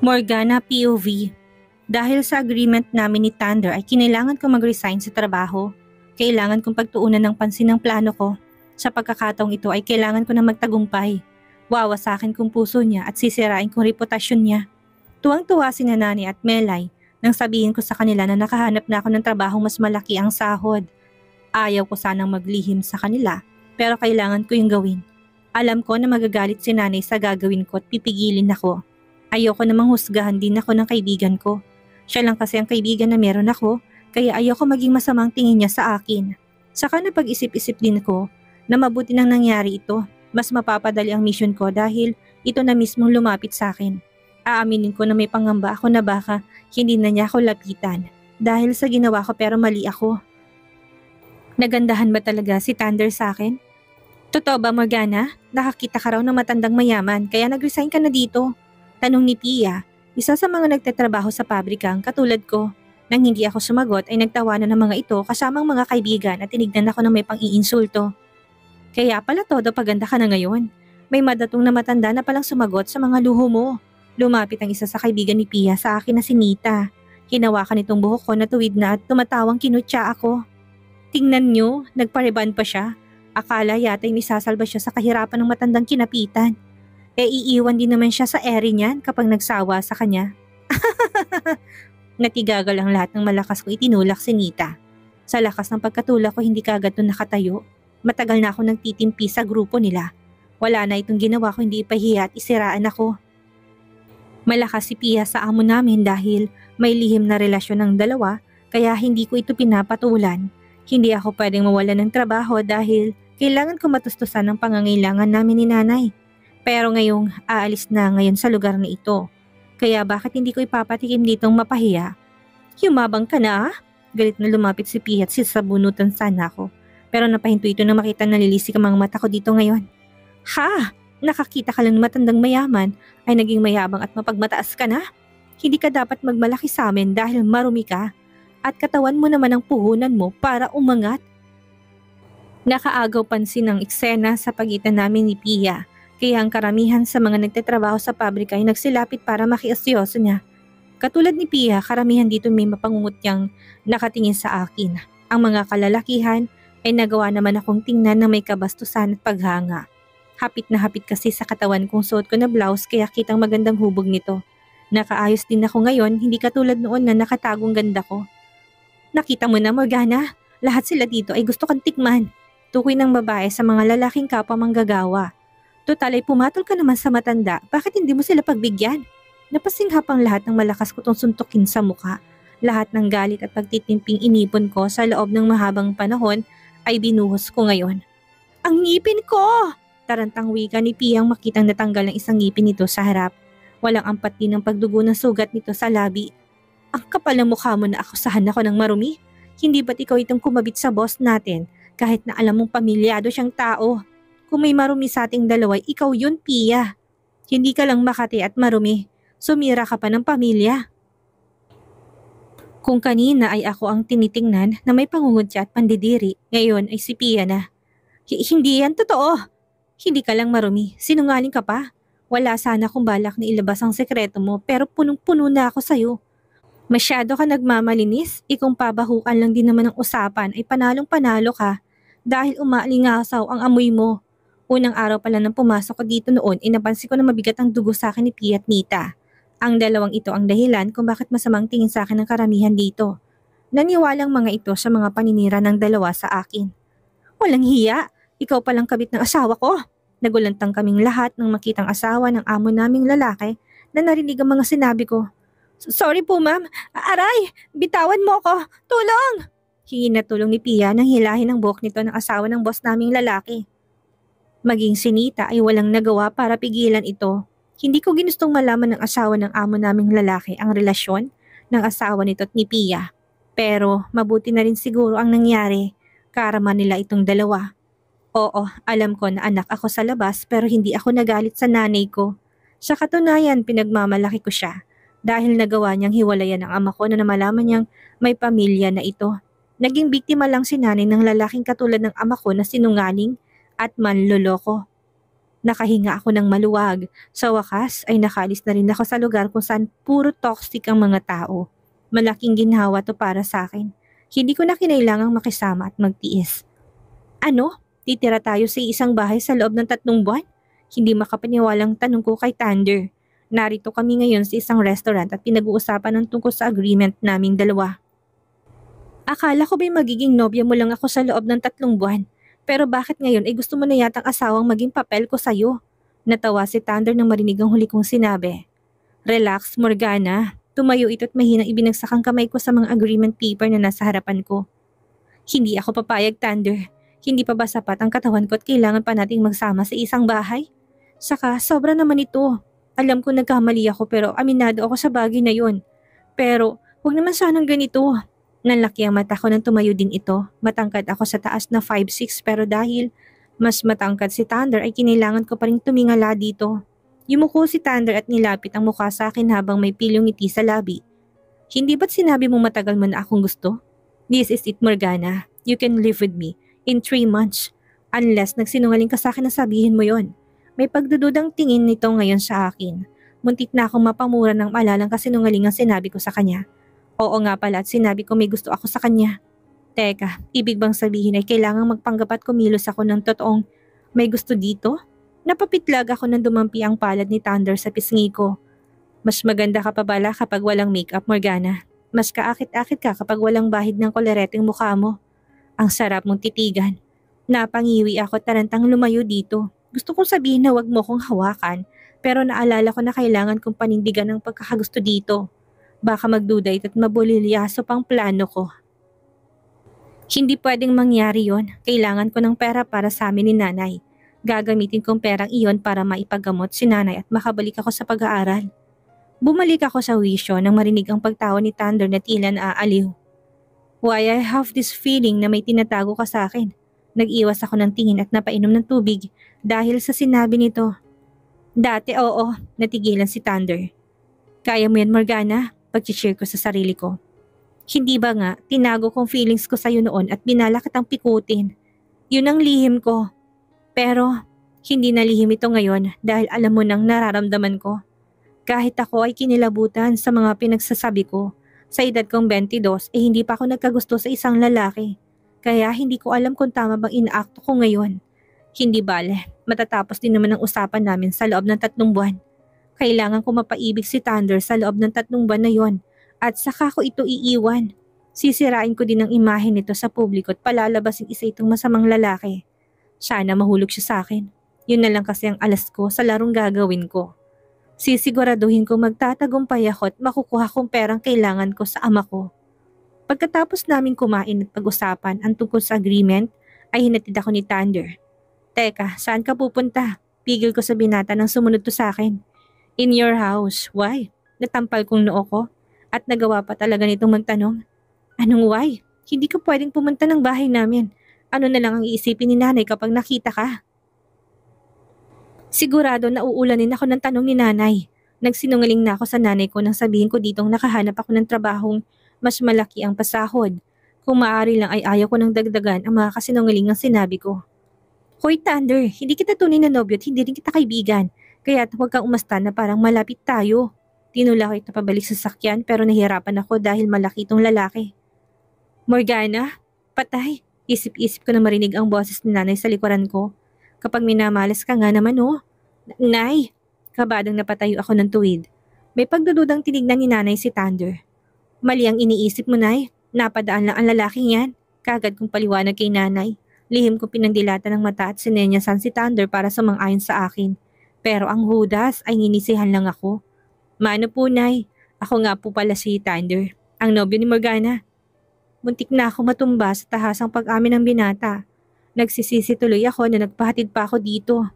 Morgana POV. Dahil sa agreement namin ni Thunder ay kinailangan kong mag-resign sa trabaho. Kailangan kong pagtuunan ng pansin ng plano ko. Sa pagkakataong ito ay kailangan ko na magtagumpay. Wawasakin kong puso niya at sisirain kong reputasyon niya. Tuwang-tuwa si Nani at Melay nang sabihin ko sa kanila na nakahanap na ako ng trabahong mas malaki ang sahod. Ayaw ko sanang maglihim sa kanila pero kailangan ko yung gawin. Alam ko na magagalit si Nanay sa gagawin ko at pipigilin ako. Ayoko namang husgahan din ako ng kaibigan ko. Siya lang kasi ang kaibigan na meron ako, kaya ayoko maging masamang tingin niya sa akin. Saka napag-isip-isip din ko na mabuti nang nangyari ito. Mas mapapadali ang mission ko dahil ito na mismong lumapit sa akin. Aaminin ko na may pangamba ako na baka hindi na niya ako lapitan dahil sa ginawa ko pero mali ako. Nagandahan ba talaga si Thunder sa akin? Totoo ba, Morgana? Nakakita ka raw ng matandang mayaman kaya nag-resign ka na dito. Tanong ni Pia, isa sa mga nagtatrabaho sa pabrikang katulad ko. Nang hindi ako sumagot ay nagtawanan ng mga ito kasamang mga kaibigan at tinignan ako ng may pang-iinsulto. Kaya pala todo paganda ka na ngayon. May madatong na matanda na palang sumagot sa mga luho mo. Lumapit ang isa sa kaibigan ni Pia sa akin na si Nita. Hinawakan itong buhok ko na tuwid na at tumatawang kinutya ako. Tingnan niyo, nagpareban pa siya. Akala yata'y misasalba siya sa kahirapan ng matandang kinapitan. Iiwan din naman siya sa ere niyan kapag nagsawa sa kanya. Natigagal ang lahat ng malakas ko itinulak si Nita. Sa lakas ng pagkatulak ko hindi kagad doon nakatayo. Matagal na ako nagtitimpi sa grupo nila. Wala na itong ginawa ko hindi ipahiya at isiraan ako. Malakas si Pia sa amo namin dahil may lihim na relasyon ng dalawa kaya hindi ko ito pinapatulan. Hindi ako pwedeng mawala ng trabaho dahil kailangan ko matustusan ang pangangailangan namin ni Nanay. Pero ngayong aalis na ngayon sa lugar na ito. Kaya bakit hindi ko ipapatikim ditong mapahiya? Humabang ka na ah? Galit na lumapit si Pia at sisabunutan sana ako. Pero napahinto ito na makita na lilisik ang mga mata ko dito ngayon. Ha? Nakakita ka lang ng matandang mayaman ay naging mayabang at mapagmataas ka na? Hindi ka dapat magmalaki sa amin dahil marumi ka. At katawan mo naman ang puhunan mo para umangat. Nakaagaw pansin ang eksena sa pagitan namin ni Pia. Kaya ang karamihan sa mga nagtatrabaho sa pabrika ay nagsilapit para makiasyoso niya. Katulad ni Pia, karamihan dito may mapangungutyang nakatingin sa akin. Ang mga kalalakihan ay nagawa naman akong tingnan na may kabastusan at paghanga. Hapit na hapit kasi sa katawan kong suot ko na blouse kaya kitang magandang hubog nito. Nakaayos din ako ngayon, hindi katulad noon na nakatagong ganda ko. Nakita mo na, Morgana, lahat sila dito ay gusto kang tikman. Tukoy ng babae sa mga lalaking kapwa manggagawa. Total ay pumatol ka naman sa matanda, bakit hindi mo sila pagbigyan? Napasinghap ang lahat ng malakas ko tong suntukin sa mukha. Lahat ng galit at pagtitimping inipon ko sa loob ng mahabang panahon ay binuhos ko ngayon. Ang ngipin ko! Tarantang wika ni Piyang makitang natanggal ng isang ngipin nito sa harap. Walang ampat din ang pagdugo ng sugat nito sa labi. Ang kapal ng mukha mo na akusahan ako ng marumi. Hindi ba't ikaw itong kumabit sa boss natin kahit na alam mong pamilyado siyang tao? Kung may marumi sa ating dalawa, ikaw yun, Pia. Hindi ka lang makati at marumi. Sumira ka pa ng pamilya. Kung kanina ay ako ang tinitingnan na may pangungutya at pandidiri, ngayon ay si Pia na. Hindi yan totoo. Hindi ka lang marumi. Sinungaling ka pa. Wala sana kung balak na ilabas ang sekreto mo pero punong-puno na ako sa'yo. Masyado ka nagmamalinis, ikong pabahukan lang din naman ang usapan ay panalong-panalo ka dahil umaalingasaw ang amoy mo. Unang araw pala nang pumasok ko dito noon ay napansin ko na mabigat ang dugo sa akin ni Pia at Nita. Ang dalawang ito ang dahilan kung bakit masamang tingin sa akin ng karamihan dito. Naniwalang mga ito sa mga paninira ng dalawa sa akin. Walang hiya, ikaw palang kabit ng asawa ko. Nagulantang kaming lahat nang makitang asawa ng amo naming lalaki na narinig ang mga sinabi ko. Sorry po ma'am, aray, bitawan mo ko, tulong! Hingi na tulong ni Pia nang hilahin ang buhok nito ng asawa ng boss naming lalaki. Maging si Nita ay walang nagawa para pigilan ito. Hindi ko ginustong malaman ng asawa ng amo naming lalaki ang relasyon ng asawa nito at ni Pia. Pero mabuti na rin siguro ang nangyari. Karama nila itong dalawa. Oo, alam ko na anak ako sa labas pero hindi ako nagalit sa nanay ko. Sa katunayan, pinagmamalaki ko siya dahil nagawa niyang hiwalayan ang ama ko na namalaman niyang may pamilya na ito. Naging biktima lang si nanay ng lalaking katulad ng ama ko na sinungaling at manloloko. Nakahinga ako ng maluwag. Sa wakas ay nakaalis na rin ako sa lugar kung saan puro toxic ang mga tao. Malaking ginhawa to para sa akin. Hindi ko na kinailangang makisama at magtiis. Ano? Titira tayo sa isang bahay sa loob ng 3 buwan? Hindi makapaniwalang tanong ko kay Thunder. Narito kami ngayon sa isang restaurant at pinag-uusapan ng tungkol sa agreement naming dalawa. Akala ko ba'y magiging nobya mo lang ako sa loob ng 3 buwan? Pero bakit ngayon ay gusto mo na yatang asawang maging papel ko sa'yo? Natawa si Thunder nang marinig ang huli kong sinabi. Relax, Morgana. Tumayo ito't mahinang ibinagsak ang kamay ko sa mga agreement paper na nasa harapan ko. Hindi ako papayag, Thunder. Hindi pa ba sapat ang katawan ko at kailangan pa nating magsama sa isang bahay? Saka, sobra naman ito. Alam ko nagkamali ako pero aminado ako sa bagay na yon. Pero, huwag naman sanang ganito. Nanlaki ang mata ko nang tumayo din ito. Matangkad ako sa taas na 5'6" pero dahil mas matangkad si Thunder ay kinailangan ko pa rin tumingala dito. Yumuko si Thunder at nilapit ang mukha sa akin habang may pilyong ngiti sa labi. Hindi ba't sinabi mo matagal mo na akong gusto? This is it, Morgana. You can live with me in 3 months. Unless nagsinungaling ka sa akin na sabihin mo yon. May pagdududang tingin nito ngayon sa akin. Muntik na akong mapamura ng malalang kasinungaling ang sinabi ko sa kanya. Oo nga pala at sinabi ko may gusto ako sa kanya. Teka, ibig bang sabihin ay kailangang magpanggap at kumilos ako ng totoong may gusto dito? Napapitlag ako nang dumampi ang palad ni Thunder sa pisngi ko. Mas maganda ka pa bala kapag walang makeup, Morgana. Mas kaakit-akit ka kapag walang bahid ng kolereteng mukha mo. Ang sarap mong titigan. Napangiwi ako tarantang lumayo dito. Gusto kong sabihin na wag mo kong hawakan, pero naalala ko na kailangan kong panindigan ang pagkakagusto dito. Baka magduda ito't mabulilyaso pang plano ko. Hindi pwedeng mangyari yon. Kailangan ko ng pera para sa amin ni nanay. Gagamitin kong perang iyon para maipagamot si nanay at makabalik ako sa pag-aaral. Bumalik ako sa wisyo nang marinig ang pagtawa ni Thunder na tila naaaliw. Why I have this feeling na may tinatago ka sa akin. Nag-iwas ako ng tingin at napainom ng tubig dahil sa sinabi nito. Dati oo, natigilan si Thunder. Kaya mo yan, Morgana? Pag-cheer ko sa sarili ko. Hindi ba nga, tinago kong feelings ko sa'yo noon at binala kitang pikutin. Yun ang lihim ko. Pero, hindi na lihim ito ngayon dahil alam mo nang nararamdaman ko. Kahit ako ay kinilabutan sa mga pinagsasabi ko, sa edad kong 22 hindi pa ako nagkagusto sa isang lalaki. Kaya hindi ko alam kung tama bang inaakto ko ngayon. Hindi bale, matatapos din naman ang usapan namin sa loob ng 3 buwan. Kailangan ko mapaibig si Thunder sa loob ng 3 buwan na yon at saka ko ito iiwan. Sisirain ko din ang imahe nito sa publiko at palalabasin isa itong masamang lalaki. Sana mahulog siya sa akin. Yun na lang kasi ang alas ko sa larong gagawin ko. Sisiguraduhin ko magtatagumpay ako at makukuha kong perang kailangan ko sa ama ko. Pagkatapos namin kumain at pag-usapan ang tungkol sa agreement, ay hinatid ako ni Thunder. Teka, saan ka pupunta? Pigil ko sa binata nang sumunod to sa akin. In your house. Why? Natampal kong noo ko at nagawa pa talaga nitong magtanong. Anong why? Hindi ka pwedeng pumunta ng bahay namin. Ano na lang ang iisipin ni nanay kapag nakita ka? Sigurado na uulanin ako ng tanong ni nanay. Nagsinungaling na ako sa nanay ko nang sabihin ko ditong nakahanap ako ng trabahong mas malaki ang pasahod. Kung maaari lang ay ayaw ko nang dagdagan ang mga kasinungaling ang sinabi ko. Hoy Thunder, hindi kita tunay na nobyo at hindi rin kita kaibigan. Kaya huwag kang umasta na parang malapit tayo. Tinula ko ito pabalik sa sakyan pero nahihirapan ako dahil malaki itong lalaki. Morgana? Patay. Isip-isip ko na marinig ang boses ni nanay sa likuran ko. Kapag minamalas ka nga naman oh. Nay! Kabadang napatayo ako ng tuwid. May pagdududang tinignan ni nanay si Thunder. Mali ang iniisip mo, Nay. Napadaan lang ang lalaking yan. Kagad kong paliwanag kay nanay. Lihim ko pinandilatan ng mata at sinenyasan si Thunder para sumang-ayon sa akin. Pero ang hudas ay nginisihan lang ako. Mano po, Nay? Ako nga po pala si Thunder, ang nobyo ni Morgana. Muntik na ako matumba sa tahasang pag-amin ng binata. Nagsisisi tuloy ako na nagpahatid pa ako dito.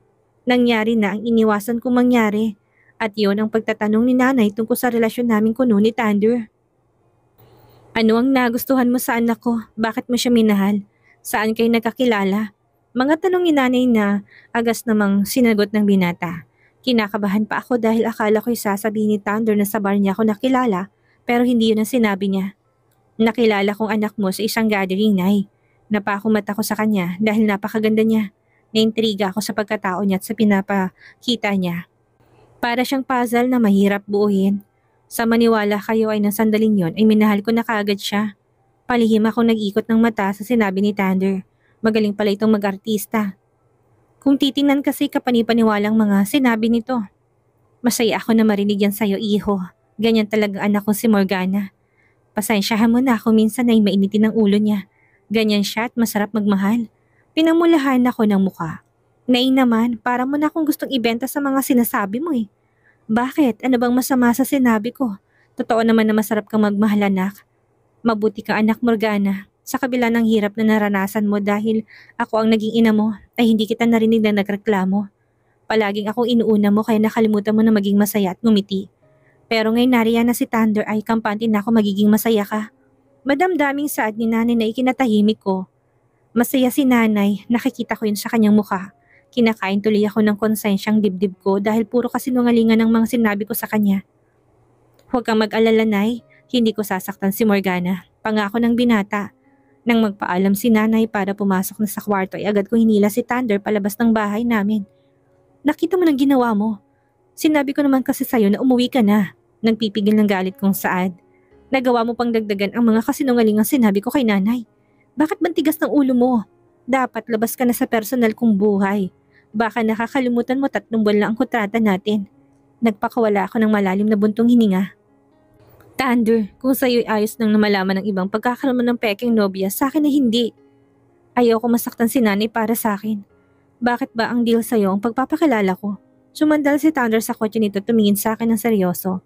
Nangyari na ang iniwasan kong mangyari. At yon ang pagtatanong ni nanay tungkol sa relasyon namin kuno ni Thunder. Ano ang nagustuhan mo sa anak ko? Bakit mo siya minahal? Saan kayo nagkakilala? Mga tanong ni nanay na agas namang sinagot ng binata. Kinakabahan pa ako dahil akala ko'y sasabihin ni Thunder na sa bar niya ako nakilala pero hindi yun ang sinabi niya. Nakilala kong anak mo sa isang gathering, Nay. Napakumat ako sa kanya dahil napakaganda niya. Naintriga ako sa pagkatao niya at sa pinapakita niya. Para siyang puzzle na mahirap buuin. Sa maniwala kayo ay ng sandaling yon ay minahal ko na kaagad siya. Palihim akong nag-ikot ng mata sa sinabi ni Thunder. Magaling pala itong mag-artista. Kung titingnan kasi kapanipaniwalang mga sinabi nito. Masaya ako na marinig yan sa'yo, iho. Ganyan talaga anak ko si Morgana. Pasensyahan mo na kung minsan ay mainitin ang ulo niya. Ganyan siya at masarap magmahal. Pinamulahan ako ng muka. Nay naman, para mo na akong gustong ibenta sa mga sinasabi mo eh. Bakit? Ano bang masama sa sinabi ko? Totoo naman na masarap kang magmahal anak. Mabuti ka anak Morgana. Sa kabila ng hirap na naranasan mo dahil ako ang naging ina mo ay hindi kita narinig na nagreklamo. Palaging akong inuuna mo kaya nakalimutan mo na maging masaya at ngumiti. Pero ngayon nariyan na si Thunder ay kampante na ako magiging masaya ka. Madamdaming saad ni nanay na ikinatahimik ko. Masaya si nanay, nakikita ko yun sa kanyang mukha. Kinakain tuloy ako ng konsensyang dibdib ko dahil puro kasinungalingan ng mga sinabi ko sa kanya. Huwag kang mag-alala nay, hindi ko sasaktan si Morgana. Pangako ng binata. Nang magpaalam si nanay para pumasok na sa kwarto ay agad ko hinila si Thunder palabas ng bahay namin. Nakita mo ng ginawa mo. Sinabi ko naman kasi sa'yo na umuwi ka na. Nagpipigil ng galit kong saad. Nagawa mo pang dagdagan ang mga kasinungalingang sinabi ko kay nanay. Bakit bang tigas ng ulo mo? Dapat labas ka na sa personal kong buhay. Baka nakakalimutan mo 3 buwan lang ang kontrata natin. Nagpakawala ako ng malalim na buntong hininga. Thunder, kung sa'yo'y ayos nang namalaman ng ibang pagkakaroon mo ng peking nobya, sa akin ay hindi. Ayaw ko masaktan si nanay para sa akin. Bakit ba ang deal sa'yo ang pagpapakilala ko? Sumandal si Thunder sa kotse nito tumingin sa akin ng seryoso.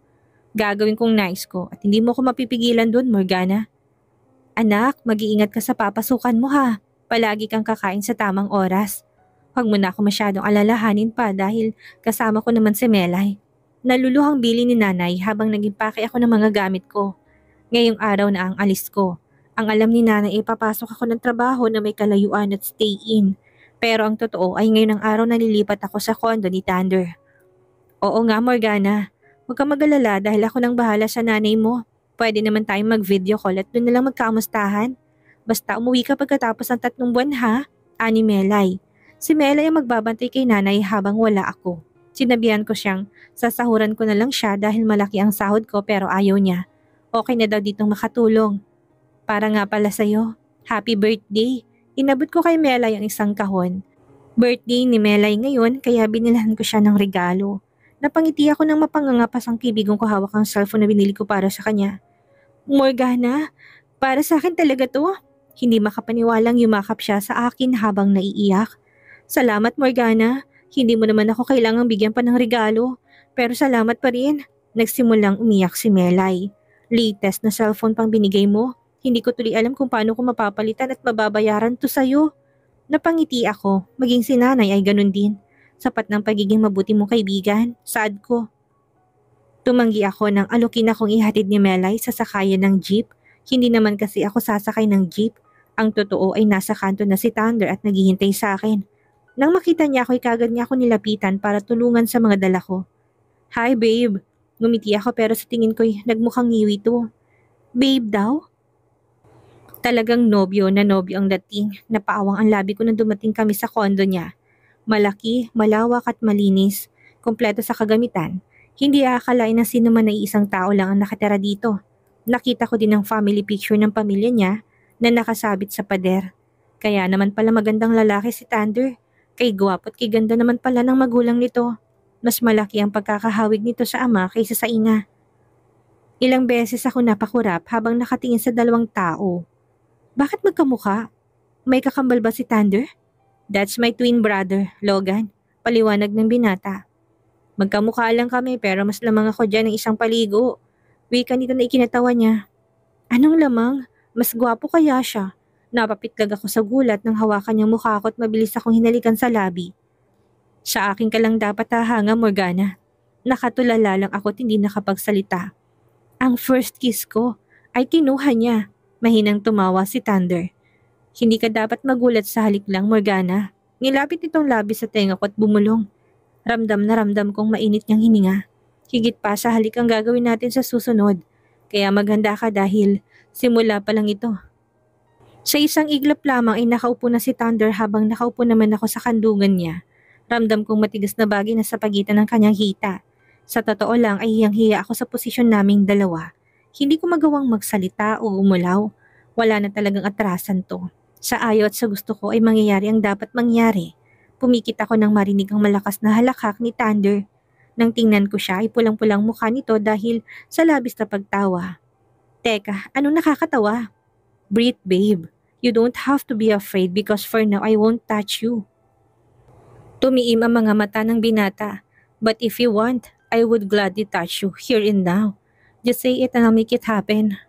Gagawin kong nice ko at hindi mo ko mapipigilan doon, Morgana. Anak, mag-iingat ka sa papasukan mo ha. Palagi kang kakain sa tamang oras. Huwag mo na ako masyadong alalahanin pa dahil kasama ko naman si Melay. Naluluhang bili ni nanay habang nag-impake ako ng mga gamit ko. Ngayong araw na ang alis ko. Ang alam ni nanay ay papasok ako ng trabaho na may kalayuan at stay-in. Pero ang totoo ay ngayon ang araw na nililipat ako sa kondo ni Thunder. Oo nga Morgana, huwag kang mag-alala dahil ako nang bahala sa nanay mo. Pwede naman tayong mag-video call at doon na lang magkamustahan. Basta umuwi ka pagkatapos ng 3 buwan ha, ani Melay. Si Melay ang magbabantay kay nanay habang wala ako. Sinabihan ko siyang sasahuran ko na lang siya dahil malaki ang sahod ko pero ayaw niya. Okay na daw ditong makatulong. Para nga pala sa'yo, happy birthday. Inabot ko kay Melay ang isang kahon. Birthday ni Melay ngayon kaya binilhan ko siya ng regalo. Napangiti ako ng mapangangapas ang kibigong ko hawak ang cellphone na binili ko para sa kanya. Morgana, para sa akin talaga to. Hindi makapaniwalang yumakap siya sa akin habang naiiyak. Salamat Morgana. Hindi mo naman ako kailangang bigyan pa ng regalo. Pero salamat pa rin. Nagsimulang umiyak si Melay. Latest na cellphone pang binigay mo. Hindi ko tuloy alam kung paano ko mapapalitan at mababayaran to sa'yo. Napangiti ako. Maging si nanay ay ganun din. Sapat ng pagiging mabuti mong kaibigan. Saad ko. Tumanggi ako nang alukin akong ihatid ni Melay sa sakayan ng jeep. Hindi naman kasi ako sasakay ng jeep. Ang totoo ay nasa kanto na si Thunder at naghihintay sa akin. Nang makita niya ako, kagad niya ako nilapitan para tulungan sa mga dala ko. Hi babe. Ngumiti ako pero sa tingin ko'y nagmukhang ngiwi to. Babe daw? Talagang nobyo na nobyo ang dating. Napaawang ang labi ko nang dumating kami sa kondo niya. Malaki, malawak at malinis. Kompleto sa kagamitan. Hindi aakalain na sino man ay isang tao lang ang nakatira dito. Nakita ko din ang family picture ng pamilya niya na nakasabit sa pader. Kaya naman pala magandang lalaki si Thunder. Kay gwapo at kay ganda naman pala ng magulang nito. Mas malaki ang pagkakahawig nito sa ama kaysa sa ina. Ilang beses ako napakurap habang nakatingin sa 2 tao. Bakit magkamukha? May kakambal ba si Thunder? That's my twin brother, Logan. Paliwanag ng binata. Magkamukha lang kami pero mas lamang ako dyan ng isang paligo. Wika nito na ikinatawa niya. Anong lamang? Mas gwapo kaya siya? Napapitlag ako sa gulat nang hawakan niyang mukha ko at mabilis akong hinalikan sa labi. Sa akin ka lang dapat hahanga, Morgana. Nakatulala lang ako at hindi nakapagsalita. Ang first kiss ko ay kinuha niya. Mahinang tumawa si Thunder. Hindi ka dapat magulat sa halik lang, Morgana. Nilapit itong labi sa tenga ko at bumulong. Ramdam na ramdam kong mainit niyang hininga. Higit pa sa halik ang gagawin natin sa susunod. Kaya maghanda ka dahil simula pa lang ito. Sa isang iglap lamang ay nakaupo na si Thunder habang nakaupo naman ako sa kandungan niya. Ramdam kong matigas na bagay na sa pagitan ng kanyang hita. Sa totoo lang ay hiyang-hiya ako sa posisyon naming dalawa. Hindi ko magawang magsalita o umulaw. Wala na talagang atrasan to. Sa ayaw at sa gusto ko ay mangyayari ang dapat mangyari. Pumikit ako nang marinig ang malakas na halakhak ni Thunder. Nang tingnan ko siya ay pulang-pulang mukha nito dahil sa labis na pagtawa. Teka, anong nakakatawa? Breathe, babe. You don't have to be afraid because for now I won't touch you. Tumiim ang mga mata ng binata. But if you want, I would gladly touch you here and now. Just say it and I'll make it happen.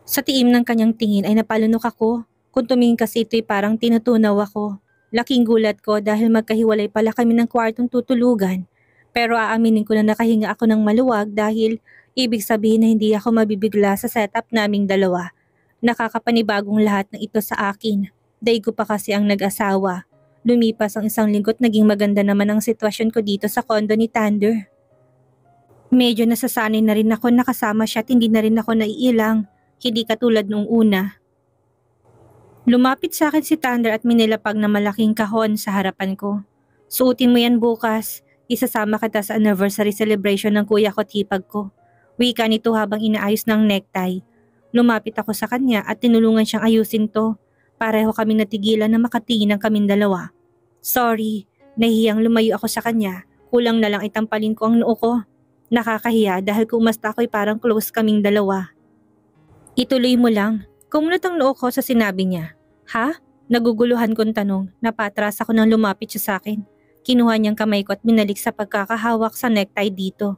Sa tiim ng kanyang tingin ay napalunok ako. Kung tumingin kasi ito'y parang tinutunaw ako. Laking gulat ko dahil magkahiwalay pala kami ng kwartong tutulugan. Pero aaminin ko na nakahinga ako ng maluwag dahil ibig sabihin na hindi ako mabibigla sa setup naming dalawa. Nakakapanibagong lahat ng ito sa akin. Daig ko pa kasi ang nag-asawa. Lumipas ang isang linggo at naging maganda naman ang sitwasyon ko dito sa condo ni Thunder. Medyo nasasanay na rin ako nakasama siya at hindi na rin ako naiilang. Hindi katulad noong una. Lumapit sa akin si Thunder at minilapag na malaking kahon sa harapan ko. Suotin mo yan bukas. Isasama kita sa anniversary celebration ng kuya ko at hipag ko. Wika nito habang inaayos ng necktie. Lumapit ako sa kanya at tinulungan siyang ayusin to. Pareho kaming natigilan na makatingin ng kaming dalawa. Sorry, nahihiyang lumayo ako sa kanya. Kulang na lang itampalin ko ang noo ko. Nakakahiya dahil kumasta ako'y parang close kaming dalawa. Ituloy mo lang. Kumunot ang noo ko sa sinabi niya. Ha? Naguguluhan kong tanong. Napatras ako nang lumapit siya sa akin. Kinuha niyang kamay ko at binalik sa pagkakahawak sa necktie dito.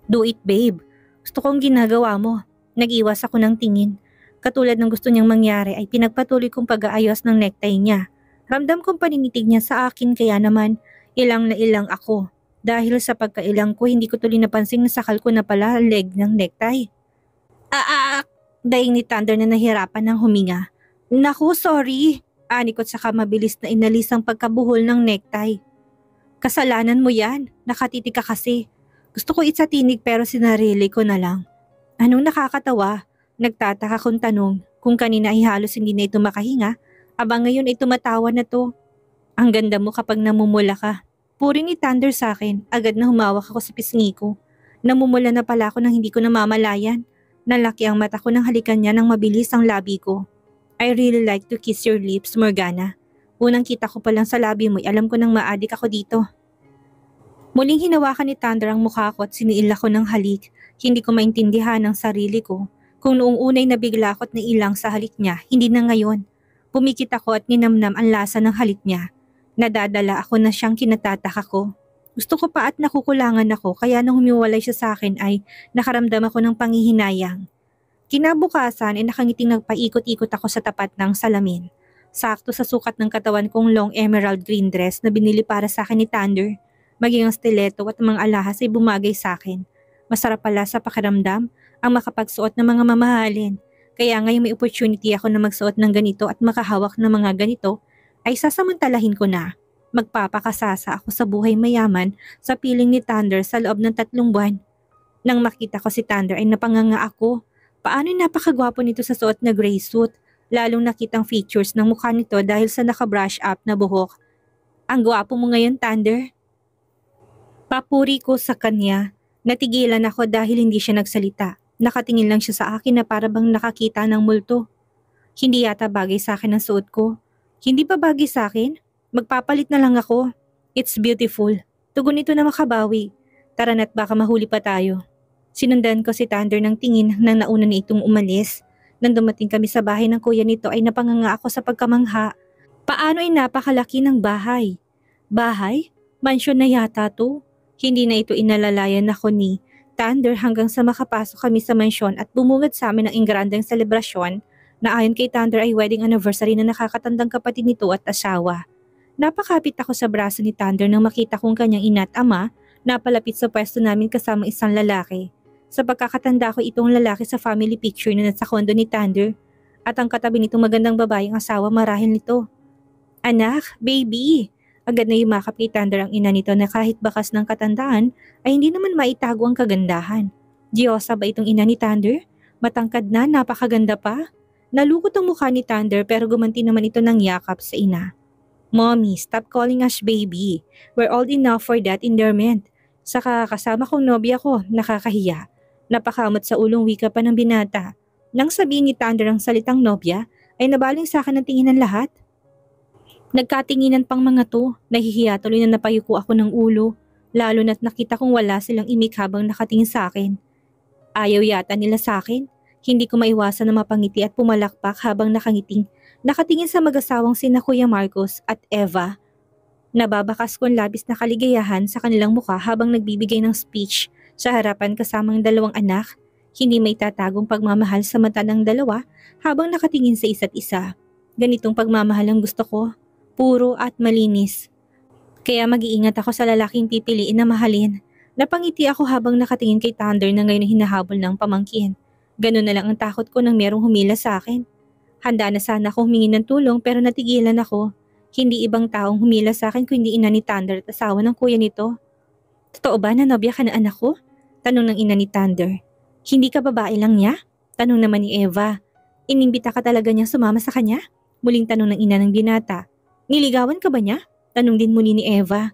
Do it, babe. Gusto kong ginagawa mo. Nag-iwas ako ng tingin. Katulad ng gusto niyang mangyari ay pinagpatuloy kong pag-aayos ng necktie niya. Ramdam kong paninitig niya sa akin kaya naman ilang na ilang ako. Dahil sa pagkailang ko hindi ko tuloy napansin na sakal ko na pala ang leg ng necktie. Daing ni Thunder na nahirapan ng huminga. Naku, sorry. Anikot saka mabilis na inalis ang pagkabuhol ng necktie. Kasalanan mo yan. Nakatitig ka kasi. Gusto ko itatinig pero sinarili ko na lang. Anong nakakatawa? Nagtataka kong tanong. Kung kanina ay halos hindi na ito makahinga, abang ngayon ay tumatawa na to. Ang ganda mo kapag namumula ka. Puri ni Thunder sa akin, agad na humawak ako sa pisngi ko. Namumula na pala ako nang hindi ko namamalayan. Nalaki ang mata ko nang halikan niya ng mabilis ang labi ko. I really like to kiss your lips, Morgana. Unang kita ko pa lang sa labi mo, alam ko nang maadik ako dito. Muling hinawakan ni Thunder ang mukha ko at siniil ako ng halik. Hindi ko maintindihan ang sarili ko. Kung noong unay nabigla ako at nailang sa halik niya, hindi na ngayon. Pumikit ako at ninamnam ang lasa ng halik niya. Nadadala ako na siyang kinatataka ko. Gusto ko pa at nakukulangan ako kaya nang humiwalay siya sa akin ay nakaramdam ako ng panghihinayang. Kinabukasan ay nakangiting nagpaikot-ikot ako sa tapat ng salamin. Sakto sa sukat ng katawan kong long emerald green dress na binili para sa akin ni Thunder. Maging ang stiletto at mga alahas ay bumagay sa akin. Masarap pala sa pakiramdam ang makapagsuot ng mga mamahalin. Kaya ngayon may opportunity ako na magsuot ng ganito at makahawak ng mga ganito ay sasamantalahin ko na. Magpapakasasa ako sa buhay mayaman sa piling ni Thunder sa loob ng 3 buwan. Nang makita ko si Thunder ay napanganga ako. Paano'y napakagwapo nito sa suot na gray suit. Lalong nakitang features ng mukha nito dahil sa naka-brush up na buhok. Ang gwapo mo ngayon, Thunder. Papuri ko sa kanya. Natigilan ako dahil hindi siya nagsalita. Nakatingin lang siya sa akin na para bang nakakita ng multo. Hindi yata bagay sa akin ang suot ko. Hindi pa bagay sa akin? Magpapalit na lang ako. It's beautiful. Tugon ito na makabawi. Tara na't baka mahuli pa tayo. Sinundan ko si Thunder ng tingin nang nauna na itong umalis. Nang dumating kami sa bahay ng kuya nito ay napanganga ako sa pagkamangha. Paano ay napakalaki ng bahay? Bahay? Mansyon na yata to. Hindi na ito inalalayan ako ni Thunder hanggang sa makapasok kami sa mansyon at bumungad sa amin ang ingrandeng selebrasyon na ayon kay Thunder ay wedding anniversary na nakakatandang kapatid nito at asawa. Napakapit ako sa braso ni Thunder nang makita kong kanyang ina at ama napalapit sa pwesto namin kasama isang lalaki. Sa pagkakatanda ko itong lalaki sa family picture na nasa kondo ni Thunder at ang katabi nitong magandang babaeng asawa marahil nito. Anak, baby! Agad na yumakap kay Thunder ang ina nito na kahit bakas ng katandaan ay hindi naman maitago ang kagandahan. Diyosa ba itong ina ni Thunder? Matangkad na, napakaganda pa. Nalukot ang mukha ni Thunder pero gumanti naman ito ng yakap sa ina. Mommy, stop calling us baby. We're old enough for that endearment. Saka kasama kong nobya ko, nakakahiya. Napakamot sa ulong wika pa ng binata. Nang sabihin ni Thunder ang salitang nobya, ay nabaling sa akin ang tingin ng lahat. Nagkatinginan pang mga to, nahihiya tuloy na napayuko ako ng ulo, lalo na't nakita kong wala silang imik habang nakatingin sa akin. Ayaw yata nila sa akin. Hindi ko maiwasan na mapangiti at pumalakpak habang nakatingin sa mag-asawang sina Kuya Marcos at Eva. Nababakas ko ang labis na kaligayahan sa kanilang mukha habang nagbibigay ng speech sa harapan kasamang dalawang anak. Hindi may tatagong pagmamahal sa mata ng dalawa habang nakatingin sa isa't isa. Ganitong pagmamahal ang gusto ko, puro at malinis. Kaya mag-iingat ako sa lalaking pipiliin na mahalin. Napangiti ako habang nakatingin kay Thunder na ngayon hinahabol ng pamangkin. Ganun na lang ang takot ko nang merong humila sa akin. Handa na sana ako humingi ng tulong pero natigilan ako. Hindi ibang taong humila sa akin kundi ina ni Thunder at asawa ng kuya nito. Totoo ba na nobya ka na anak ko? Tanong ng ina ni Thunder. Hindi ka babae lang niya? Tanong naman ni Eva. Inimbita ka talaga niyang sumama sa kanya? Muling tanong ng ina ng binata. Niligawan ka ba niya? Tanong din muli ni Eva.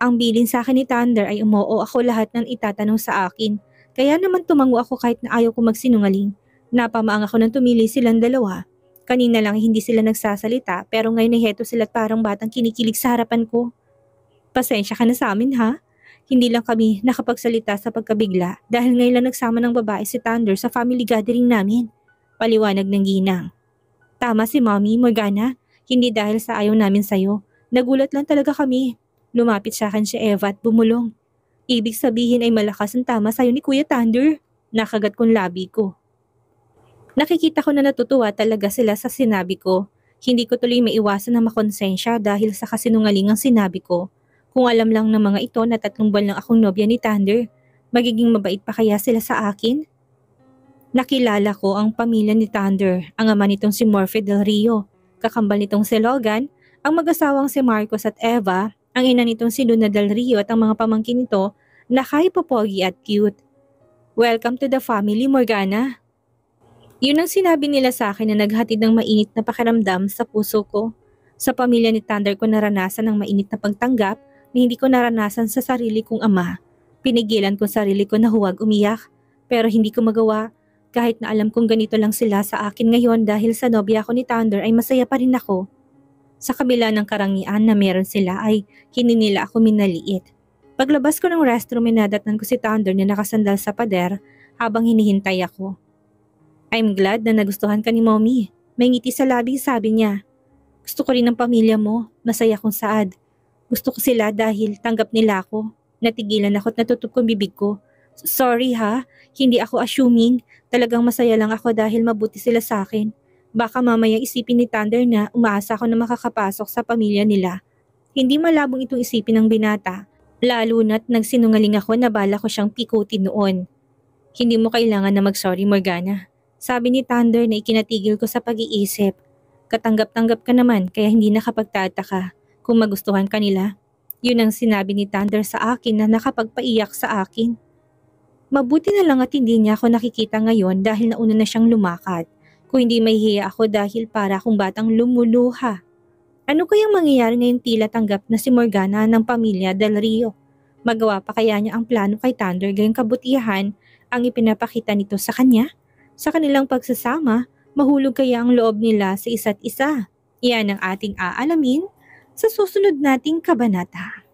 Ang bilin sa akin ni Thunder ay umoo ako lahat ng itatanong sa akin. Kaya naman tumango ako kahit na ayaw ko magsinungaling. Napamaang ako nang tumili silang dalawa. Kanina lang hindi sila nagsasalita pero ngayon ay heto sila't parang batang kinikilig sa harapan ko. Pasensya ka na sa amin ha? Hindi lang kami nakapagsalita sa pagkabigla dahil ngayon lang nagsama ng babae si Thunder sa family gathering namin. Paliwanag ng ginang. Tama si Mommy, Morgana. Hindi dahil sa ayaw namin sayo. Nagulat lang talaga kami. Lumapit sa akin si Eva at bumulong. Ibig sabihin ay malakas ang tama sayo ni Kuya Thunder. Nakagat kong labi ko. Nakikita ko na natutuwa talaga sila sa sinabi ko. Hindi ko tuloy maiwasan na makonsensya dahil sa kasinungaling ang sinabi ko. Kung alam lang ng mga ito na 3 buwan lang akong nobya ni Thunder, magiging mabait pa kaya sila sa akin? Nakilala ko ang pamilya ni Thunder, ang ama nitong si Morphe Del Rio, kakambal nitong si Logan, ang mag-asawang si Marcos at Eva, ang ina nitong si Luna Del Rio at ang mga pamangkin nito na kahit popogi at cute. Welcome to the family, Morgana. Yun ang sinabi nila sa akin na naghatid ng mainit na pakiramdam sa puso ko. Sa pamilya ni Thunder ko naranasan ng mainit na pagtanggap na hindi ko naranasan sa sarili kong ama. Pinigilan ko sarili ko na huwag umiyak, pero hindi ko magawa. Kahit na alam kong ganito lang sila sa akin ngayon dahil sa nobya ko ni Thunder ay masaya pa rin ako. Sa kabila ng karangian na meron sila ay hindi nila ako minaliit. Paglabas ko ng restroom ay nadatnan ko si Thunder na nakasandal sa pader habang hinihintay ako. I'm glad na nagustuhan ka ni Mommy. May ngiti sa labi, sabi niya. Gusto ko rin ng pamilya mo, masaya kong saad. Gusto ko sila dahil tanggap nila ako. Natigilan ako at natutup kong bibig ko. Sorry ha, hindi ako assuming. Talagang masaya lang ako dahil mabuti sila sa akin. Baka mamaya isipin ni Thunder na umaasa ako na makakapasok sa pamilya nila. Hindi malabong itong isipin ng binata. Lalo na't nagsinungaling ako na bala ko siyang pikutin noon. Hindi mo kailangan na mag-sorry, Morgana. Sabi ni Thunder na ikinatigil ko sa pag-iisip. Katanggap-tanggap ka naman kaya hindi nakapagtataka kung magustuhan ka nila. Yun ang sinabi ni Thunder sa akin na nakapagpaiyak sa akin. Mabuti na lang at hindi niya ako nakikita ngayon dahil nauna na siyang lumakad. Kung hindi mahihiya ako dahil para akong batang lumuluha. Ano kayang mangyayari ngayong tila tanggap na si Morgana ng pamilya Del Rio? Magawa pa kaya niya ang plano kay Thunder gayong kabutihan ang ipinapakita nito sa kanya? Sa kanilang pagsasama, mahulog kaya ang loob nila sa isa't isa? Iyan ang ating aalamin sa susunod nating kabanata.